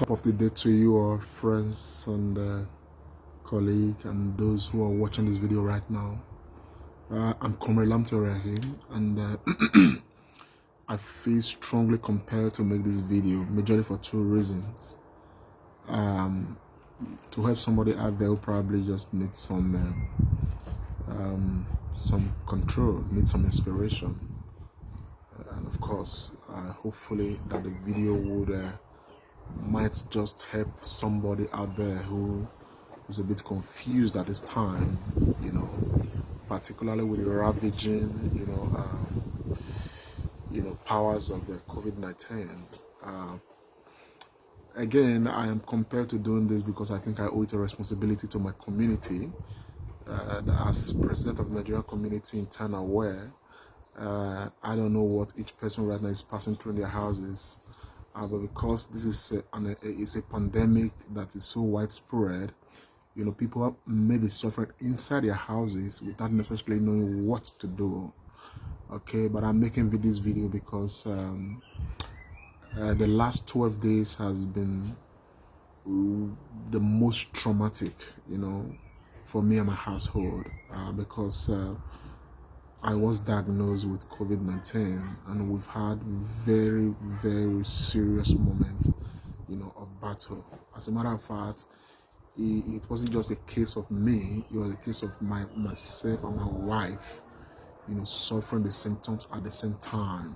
Top of the day to you, all friends and colleagues, and those who are watching this video right now. I'm Comrade Lamto Rahim, and I feel strongly compelled to make this video, majorly for two reasons. To help somebody out there who probably just needs some control, needs some inspiration, and of course, hopefully that the video would might just help somebody out there who is a bit confused at this time, particularly with the ravaging, powers of the COVID-19. Again, I am compelled to doing this because I think I owe it a responsibility to my community. As president of the Nigerian community in Tana, where I don't know what each person right now is passing through in their houses. But because this is a pandemic that is so widespread, people may be suffering inside their houses without necessarily knowing what to do. Okay, but I'm making this video because the last 12 days has been the most traumatic, for me and my household, because I was diagnosed with COVID-19, and we've had very, very serious moments, of battle. As a matter of fact, it wasn't just a case of me; it was a case of myself and my wife, suffering the symptoms at the same time.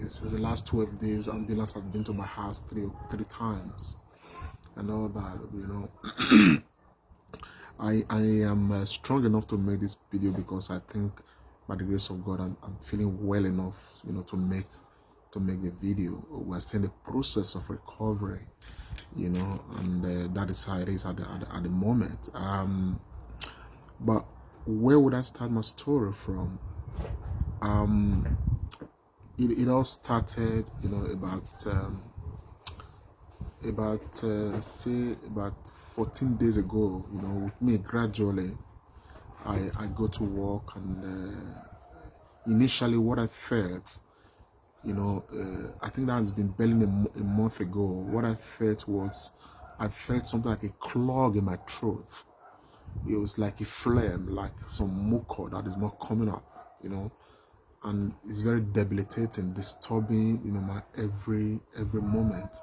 It's the last 12 days, ambulance have been to my house three times, and all that, I am strong enough to make this video because I think, by the grace of God, I'm feeling well enough, to make the video. We're still in the process of recovery, and that is how it is at the moment. But where would I start my story from? It all started, about 14 days ago. With me, gradually I go to work, and initially what I felt, I think that has been barely a month ago. What I felt was, I felt something like a clog in my throat. It was like a phlegm, like some mucus that is not coming up, and it's very debilitating, disturbing, my every moment.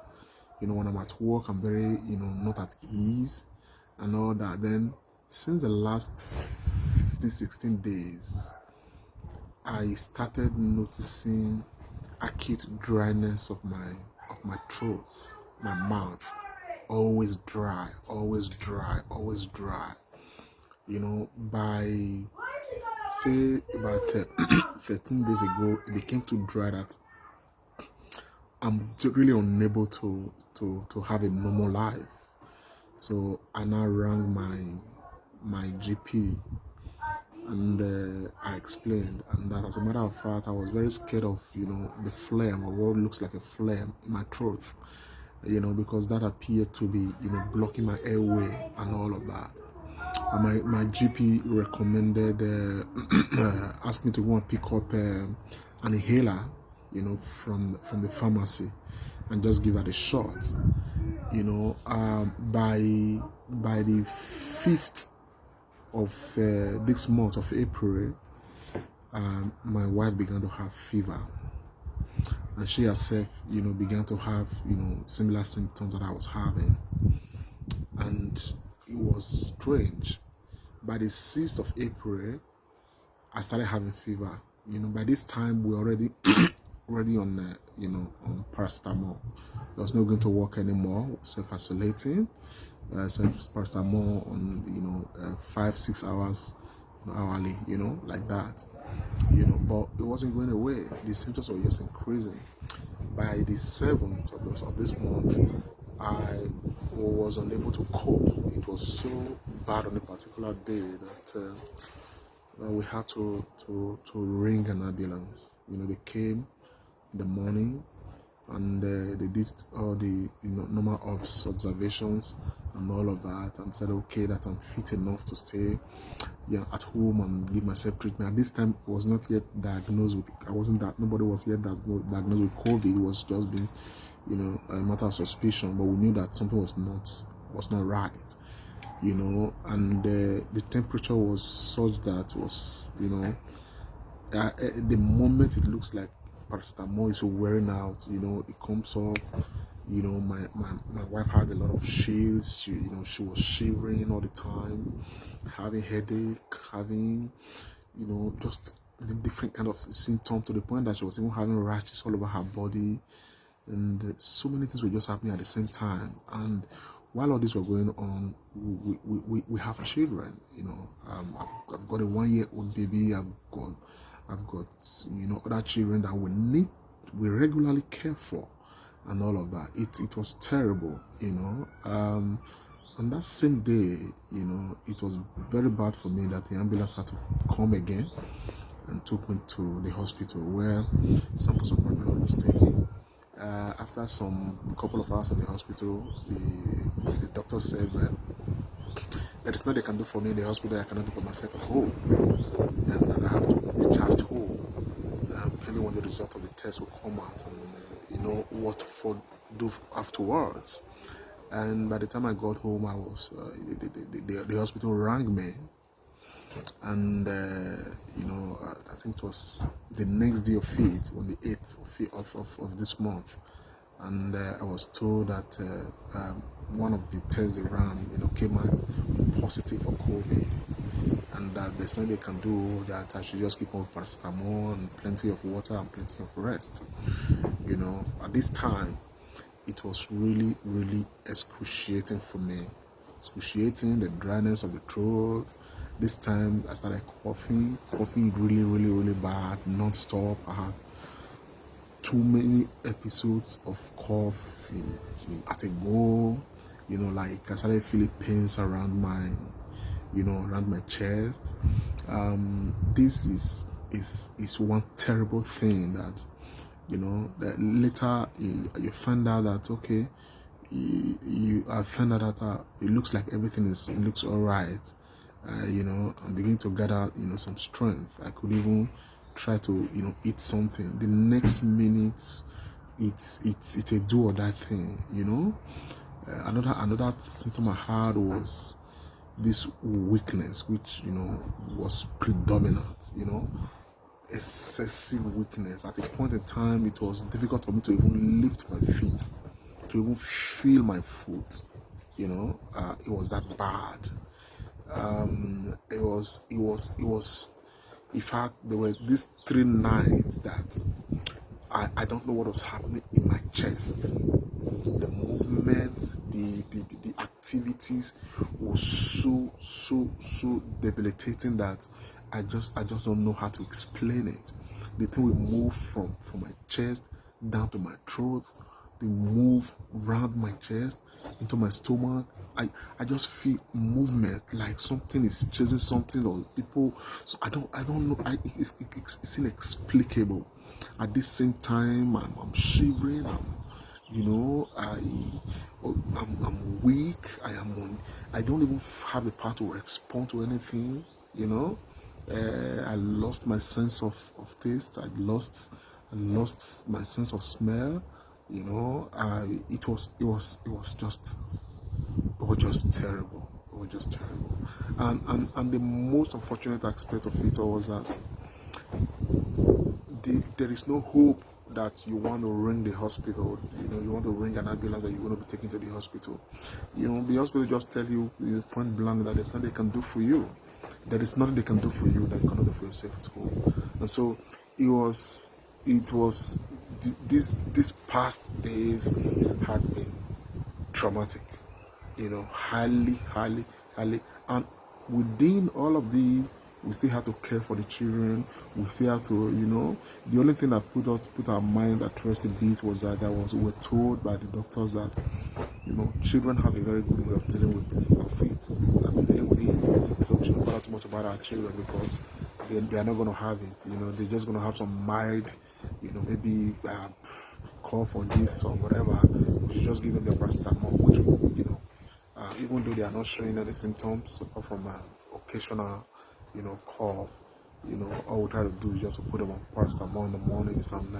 When I'm at work, I'm very, not at ease and all that. Then, since the last 16 days, I started noticing acute dryness of my throat, my mouth, always dry. By, say, about 13 days ago, it became too dry that I'm really unable to have a normal life. So I now rang my GP, and I explained, and that, as a matter of fact, I was very scared of the phlegm, or what looks like a phlegm in my throat, because that appeared to be blocking my airway and all of that. And my GP recommended asked me to go and pick up an inhaler, from the pharmacy, and just give that a shot. By the 5th of this month of April, my wife began to have fever, and she herself, began to have, similar symptoms that I was having, and it was strange. By the 6th of April, I started having fever. By this time, we already on on paracetamol. There was no going to work anymore, self-isolating, paracetamol on 5-6 hours hourly, like that, but it wasn't going away. The symptoms were just increasing. By the 7th of this month, I was unable to cope. It was so bad on a particular day that we had to ring an ambulance. They came in the morning, and they did all the normal observations and all of that, and said, okay, that I'm fit enough to stay at home and give myself treatment. At this time, I was not yet diagnosed with, nobody was yet diagnosed with COVID. It was just being a matter of suspicion, but we knew that something was not right, and the temperature was such that was, the moment it looks like paracetamol is wearing out, it comes up. My wife had a lot of chills. She was shivering all the time, having headache, having, just different kind of symptoms, to the point that she was even having rashes all over her body, and so many things were just happening at the same time. And while all this were going on, we have children. I've got a 1-year-old baby. I've got other children that we regularly care for, and all of that. It was terrible. On that same day, it was very bad for me that the ambulance had to come again and took me to the hospital, where samples of my blood was taken. After some couple of hours in the hospital, the doctor said, well, there is nothing they can do for me in the hospital. I cannot do for myself at home, and I have to be discharged home. Depending on the result of the test will come out, and what to do afterwards. And by the time I got home, I was the hospital rang me, and I think it was the next day of it, on the 8th of this month, and I was told that one of the tests they ran, came out positive for COVID, and that there's nothing they can do, that I should just keep on paracetamol and plenty of water and plenty of rest. At this time, it was really, really excruciating for me. Excruciating, the dryness of the throat. This time I started coughing really, really, really bad, non-stop. I had too many episodes of cough at a go. Like I started feeling pains around my chest. This is one terrible thing that, that later you find out that, okay, I found out that it looks like everything looks all right. I'm beginning to gather, some strength. I could even try to, eat something. The next minute, it's a do or die thing. Another symptom I had was this weakness, which was predominant. Excessive weakness. At a point in time, it was difficult for me to even lift my feet, to even feel my foot. It was that bad. It was. In fact, there were these 3 nights that I don't know what was happening in my chest. The movement, the activities was so debilitating that I just don't know how to explain it. The thing will move from my chest down to my throat. They move around my chest into my stomach. I just feel movement, like something is chasing something, or people. So I don't know. It's inexplicable. At the same time, I'm shivering. I'm weak. I don't even have the power to respond to anything. I lost my sense of taste. I lost my sense of smell. It was just terrible. It was just terrible. And the most unfortunate aspect of it all was that there is no hope that you want to ring the hospital. You want to ring an ambulance that you're going to be taken to the hospital. The hospital just tell you point blank that there's nothing they can do for you. There is nothing they can do for you that you cannot do for yourself at home. And so it was these past days had been traumatic, highly, and within all of these, we still have to care for the children. We still have to, the only thing that put our mind at rest a bit was that we were told by the doctors that, children have a very good way of dealing with it. I've been dealing with it, so we shouldn't bother too much about our children, because they are not going to have it. They're just going to have some mild, maybe cough or this or whatever. We should just give them the paracetamol, which even though they are not showing any symptoms apart from occasional, cough, all we try to do is just to put them on paracetamol in the mornings and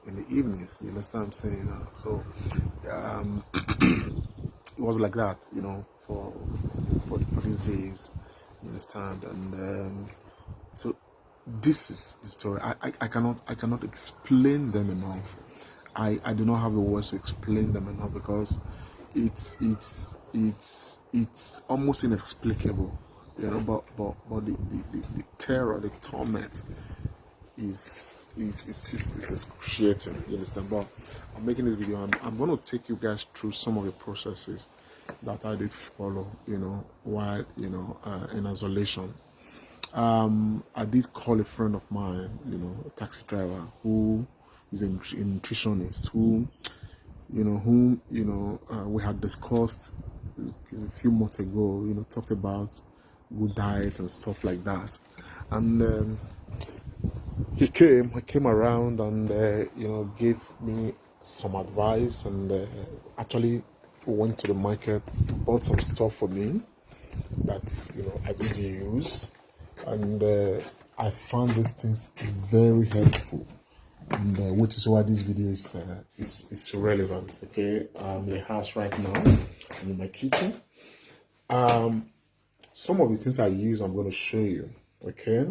in the evenings. You understand what I'm saying? So it was like that, you know, for these days. You understand? And so this is the story. I cannot explain them enough. I do not have the words to explain them enough, because it's almost inexplicable, you know. But the terror, the torment is excruciating. You understand? But I'm making this video. I'm going to take you guys through some of the processes that I did follow, you know, while, you know, in isolation. I did call a friend of mine, you know, a taxi driver who is a nutritionist, who we had discussed a few months ago, you know, talked about good diet and stuff like that. And he came around and, you know, gave me some advice, and actually went to the market, bought some stuff for me that, you know, I did use. And I found these things very helpful, and which is why this video is relevant. Okay, I'm in the house right now. I'm in my kitchen. Some of the things I use, I'm going to show you. Okay,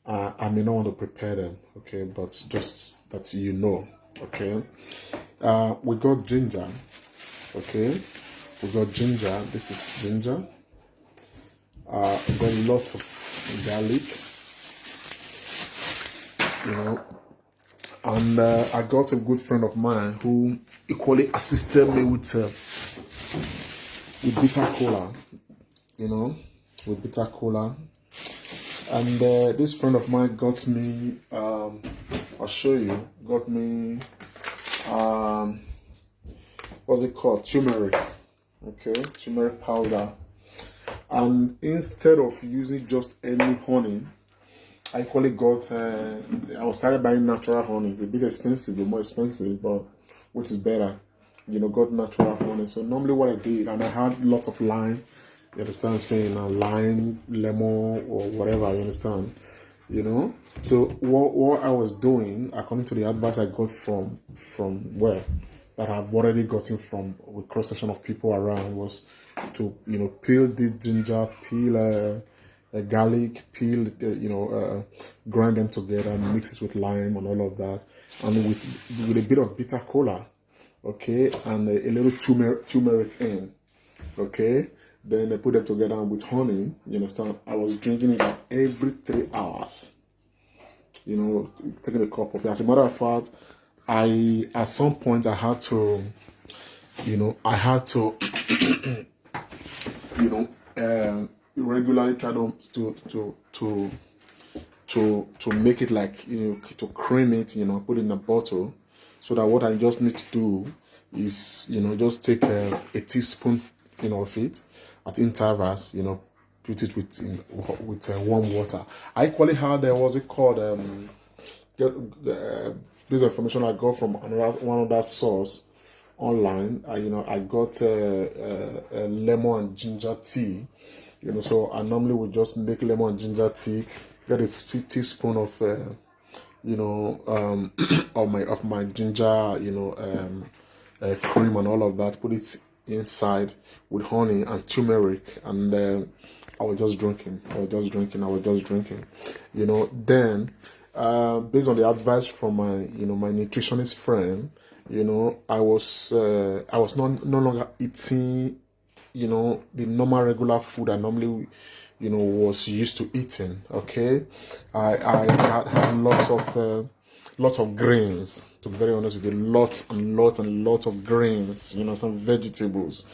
I may not want to prepare them. Okay, but just that you know. Okay, we got ginger. Okay, we got ginger. This is ginger. We got lots of garlic, you know, and I got a good friend of mine who equally assisted me with bitter cola, you know, with bitter cola. And this friend of mine got me, I'll show you, got me, what's it called, turmeric. Okay, turmeric powder. And instead of using just any honey, I equally got, I was started buying natural honey. It's a bit expensive, more expensive, but which is better. You know, got natural honey. So normally what I did, and I had lots of lime. You understand what I'm saying? Lime, lemon, or whatever, you understand? You know? So what I was doing, according to the advice I got from where? That I've already gotten from a cross section of people around, was to, you know, peel this ginger, peel garlic, peel, grind them together and mix it with lime and all of that, and with a bit of bitter cola, okay, and a little turmeric in, okay. Then I put them together with honey. You understand? I was drinking it every 3 hours. You know, taking a cup of it. As a matter of fact, at some point I had to, you know, regularly try to make it, like, you know, to cream it, you know, put it in a bottle, so that what I just need to do is, you know, just take a teaspoon, you know, of it at intervals, you know, put it with warm water. I equally had what's it called, this information I got from one other source online. I got a lemon and ginger tea. You know, so I normally would just make lemon and ginger tea, get a teaspoon of of my ginger, you know, cream and all of that. Put it inside with honey and turmeric, and I was just drinking. You know, then based on the advice from my nutritionist friend, you know, I was no longer eating, you know, the normal regular food I normally, you know, was used to eating. Okay, I had lots of grains. To be very honest with you, lots of grains. You know, some vegetables.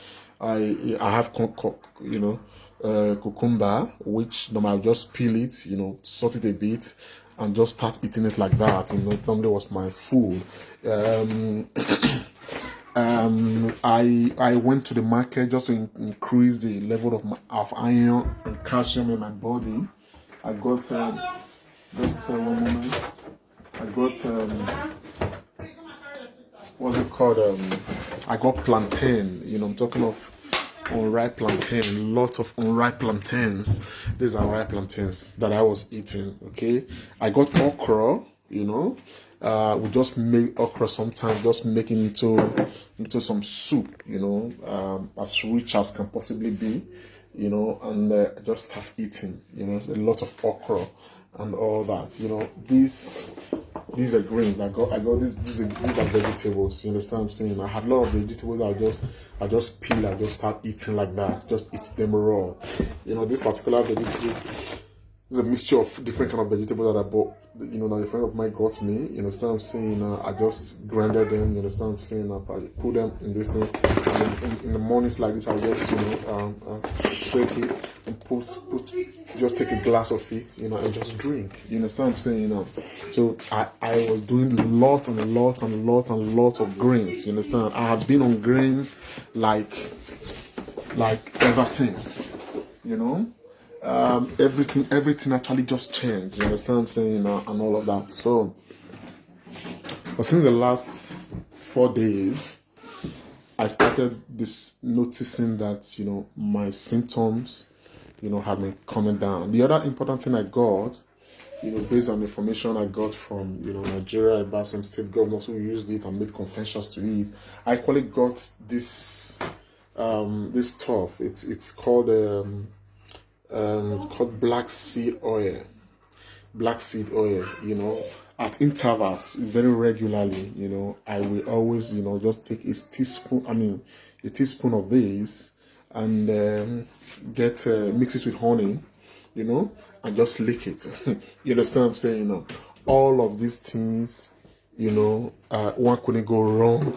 I have cucumber, which normally I'll just peel it, you know, salt it a bit, and just start eating it like that. You know, it normally was my food. I went to the market just to increase the level of iron and calcium in my body. I got just one moment. I got what's it called? I got plantain. You know, I'm talking of unripe plantain. Lots of unripe plantains. These are unripe plantains that I was eating. Okay, I got okra. You know, We just make okra sometimes, just make it into some soup, as rich as can possibly be, and just start eating. It's a lot of okra and all that. These are greens. I got these are vegetables. You understand what I'm saying? I had a lot of vegetables. I just peel. I just start eating like that. Just eat them raw. This particular vegetable is a mixture of different kind of vegetables that I bought. That a friend of mine got me. You understand what I'm saying? I just grinded them. You understand what I'm saying? I put them in this thing. And in the mornings like this, I'll just shake it and just take a glass of it, and just drink. You understand what I'm saying? So I was doing lots and lots and lots and lots of grains. You understand? I have been on grains like ever since. Everything actually just changed. You understand what I'm saying? And all of that. So, but since the last 4 days, I started noticing that my symptoms have been coming down. The other important thing I got, based on information I got from Nigeria about some state governors who used it and made confessions to it, I actually got this stuff. It's called black seed oil. Black seed oil. At intervals, very regularly. I will always just take a teaspoon of this and mix it with honey, and just lick it. You understand what I'm saying? All of these things, one couldn't go wrong,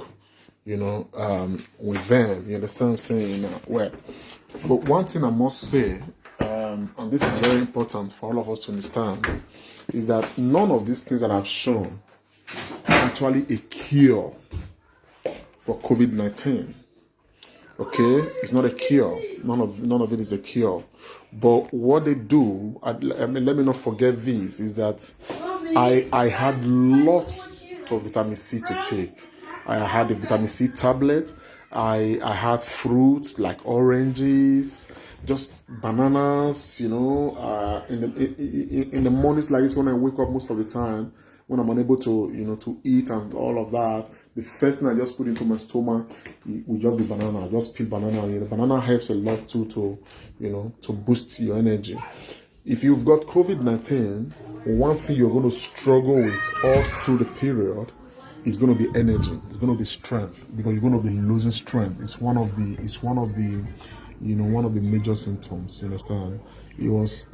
with them. You understand what I'm saying? Well, but one thing I must say, and this is very important for all of us to understand, is that none of these things that I've shown is actually a cure for COVID-19. Okay, it's not a cure. None of it is a cure. But what they do, let me not forget this, is that I had lots of vitamin C to take. I had a vitamin C tablet. I had fruits like oranges, just bananas. In the mornings like this, when I wake up most of the time, when I'm unable to eat and all of that, the first thing I just put into my stomach will just be banana. I just peel banana. Banana helps a lot too to boost your energy. If you've got COVID-19, one thing you're going to struggle with all through the period is going to be energy. It's going to be strength, because you're going to be losing strength. It's one of the major symptoms. You understand? It was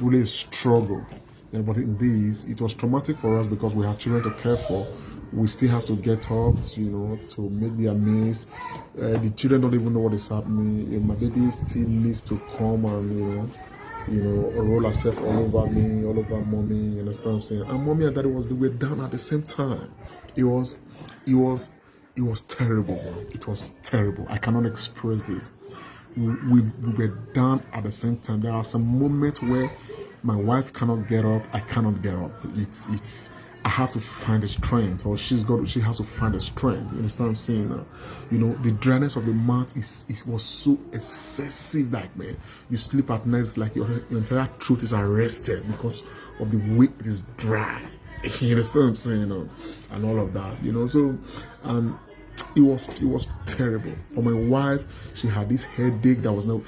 really a struggle. But in this, it was traumatic for us because we had children to care for. We still have to get up, to make their meals. The children don't even know what is happening. My baby still needs to come and roll herself all over me, all over mommy. You understand what I'm saying? And mommy and daddy were down at the same time. It was terrible, man. It was terrible. I cannot express this. We were down at the same time. There are some moments where my wife cannot get up. I cannot get up. I have to find the strength, or she has to find the strength. You understand what I'm saying? The dryness of the mouth was so excessive. Like, man, you sleep at night, it's like your entire throat is arrested because of the way it is dry. You understand what I'm saying? And all of that, So, it was terrible. For my wife, she had this headache that was not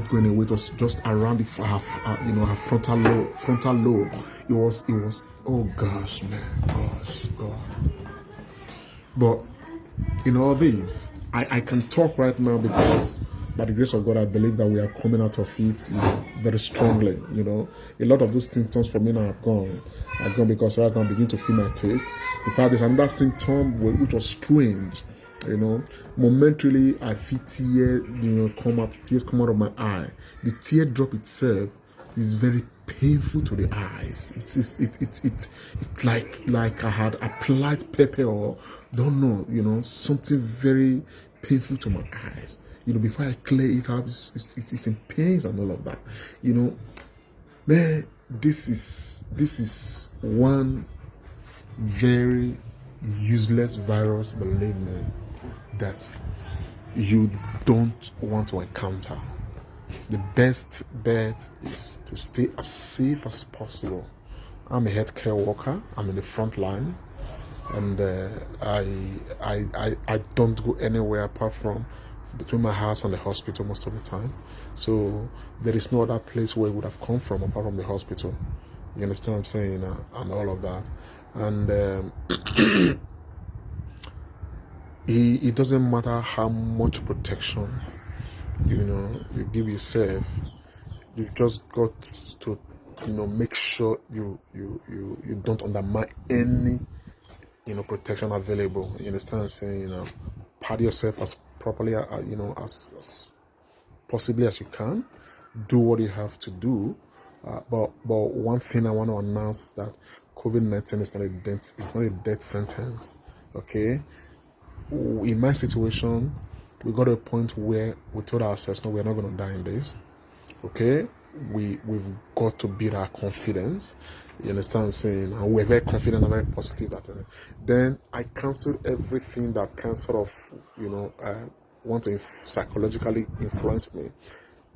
going away. It was just around her frontal lobe. It was. Oh gosh, man, God. But in all this, I can talk right now because, by the grace of God, I believe that we are coming out of it, very strongly. A lot of those symptoms for me now are gone. Because right now I begin to feel my taste. In fact, there's another symptom which was strange. Momentarily I feel tears come out of my eye. The teardrop itself is very painful to the eyes. It's like I had applied pepper, or don't know, something very painful to my eyes. Before I clear it up, it's in pains and all of that. Man, this is one very useless virus, believe me, that you don't want to encounter. The best bet is to stay as safe as possible. I'm a healthcare worker. I'm in the front line. and I don't go anywhere apart from between my house and the hospital most of the time. So there is no other place where it would have come from apart from the hospital. You understand what I'm saying? And all of that. And it doesn't matter how much protection you give yourself. You've just got to make sure you don't undermine any protection available. You understand what I'm saying? Pad yourself as properly as possibly as you can. Do what you have to do. But one thing I want to announce is that COVID-19 is not a death. It's not a death sentence. Okay. In my situation, we got to a point where we told ourselves, no, we're not going to die in this. Okay. We've got to build our confidence. You understand what I'm saying? And we're very confident and very positive that then I cancel everything that can sort of want to psychologically influence me.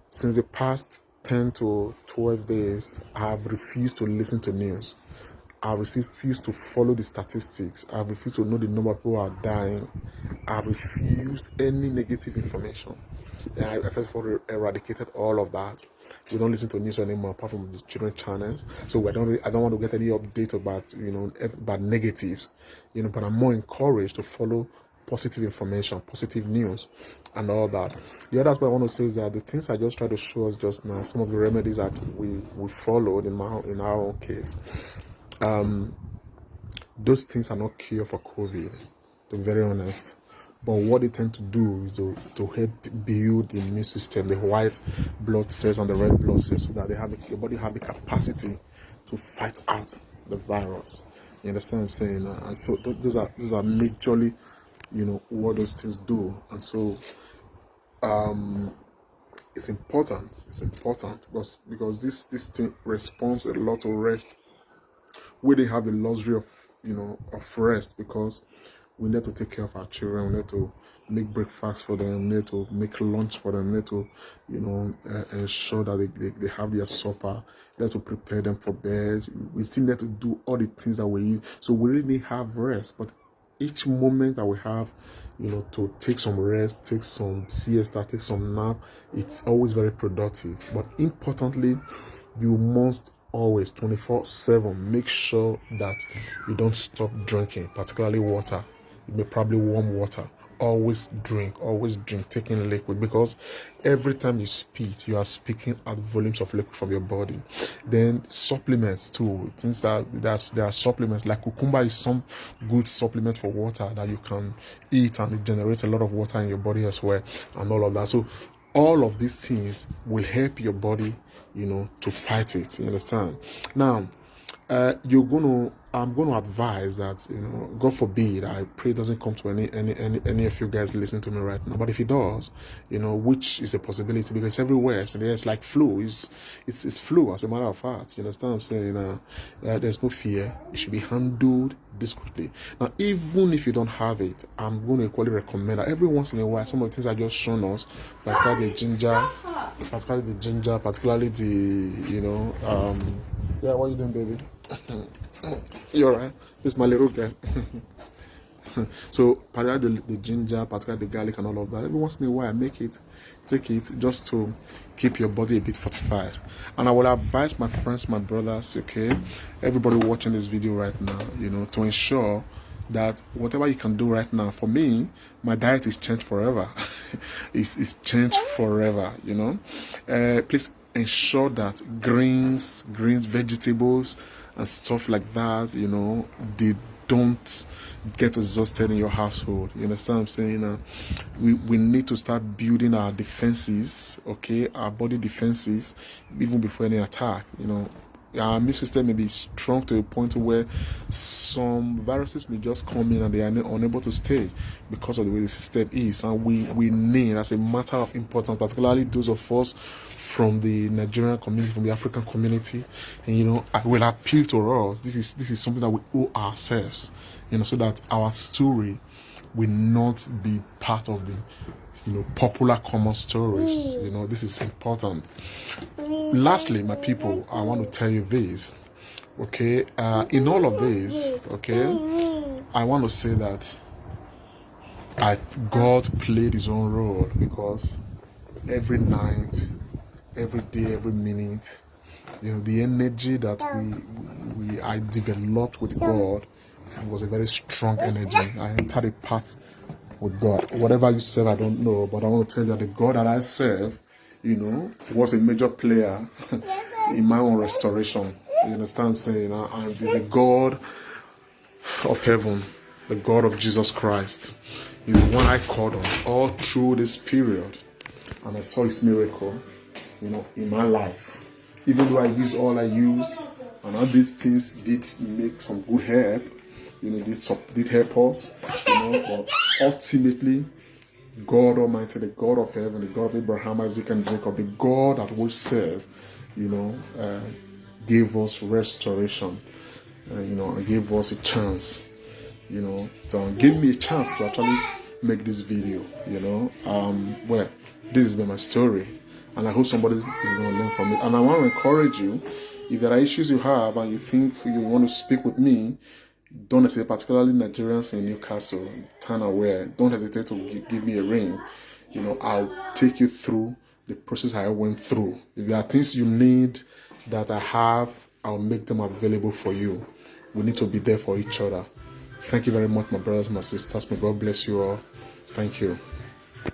Since the past 10 to 12 days, I have refused to listen to news. I refused to follow the statistics. I refused to know the number of people who are dying. I refused any negative information. I first of all eradicated all of that. We don't listen to news anymore apart from the children channels. So I don't want to get any update about negatives. But I'm more encouraged to follow positive information, positive news, and all that. The other aspect I want to say is that the things I just tried to show us just now, some of the remedies that we followed in our own case, those things are not cure for COVID, to be very honest. But what they tend to do is to help build the immune system, the white blood cells and the red blood cells, so that your body have the capacity to fight out the virus. You understand what I'm saying? And so those are majorly, what those things do. And so it's important. It's important because this thing responds a lot to rest. We didn't have the luxury of rest, because we need to take care of our children. We need to make breakfast for them. We need to make lunch for them. We need to, ensure that they have their supper. We need to prepare them for bed. We still need to do all the things that we need. So we really have rest. But each moment that we have, to take some rest, take some siesta, take some nap, it's always very productive. But importantly, you must always 24/7 make sure that you don't stop drinking, particularly water. You may probably warm water. Always drink, taking liquid, because every time you spit, you are speaking at volumes of liquid from your body. Then supplements too, things there are supplements like cucumber is some good supplement for water that you can eat, and it generates a lot of water in your body as well, and all of that. So all of these things will help your body, to fight it. You understand? Now, I'm going to advise that, God forbid, I pray it doesn't come to any of you guys listening to me right now. But if it does, which is a possibility, because everywhere, so it's like flu. It's flu, as a matter of fact. You understand what I'm saying? There's no fear. It should be handled discreetly. Now, even if you don't have it, I'm going to equally recommend that every once in a while, some of the things I just shown us, particularly the ginger, particularly the, yeah, what are you doing, baby? You're right. This is my little girl. So, particularly the ginger, particularly the garlic and all of that. Every once in a while, I take it just to keep your body a bit fortified. And I will advise my friends, my brothers, okay, everybody watching this video right now, to ensure that whatever you can do right now. For me, my diet is changed forever. it's changed forever. Please ensure that greens, vegetables, and stuff like that, they don't get exhausted in your household. You understand what I'm saying? We need to start building our defenses, okay, our body defenses, even before any attack. Our immune system may be strong to a point where some viruses may just come in and they are unable to stay because of the way the system is. And we need, as a matter of importance, particularly those of us from the Nigerian community, from the African community, and I will appeal to us. This is something that we owe ourselves, so that our story will not be part of the popular common stories. This is important. Lastly, my people, I want to tell you this, okay? In all of this, okay, I want to say that God played his own role, because every night, every day, every minute, the energy that I developed with God was a very strong energy. I entered a path with God. Whatever you serve, I don't know, but I want to tell you that the God that I serve, was a major player in my own restoration. You understand what I'm saying? And he's the God of heaven, the God of Jesus Christ. He's the one I called on all through this period, and I saw his miracle, in my life. Even though I used all I used, and all these things did make some good help, did help us, but ultimately, God Almighty, the God of heaven, the God of Abraham, Isaac, and Jacob, the God that we serve, gave us restoration, and gave us a chance, to give me a chance to actually make this video, well, this has been my story, and I hope somebody is going to learn from it. And I want to encourage you, if there are issues you have and you think you want to speak with me, don't hesitate, particularly Nigerians in Newcastle, Tanaware, don't hesitate to give me a ring. I'll take you through the process I went through. If there are things you need that I have, I'll make them available for you. We need to be there for each other. Thank you very much, my brothers and my sisters. May God bless you all. Thank you.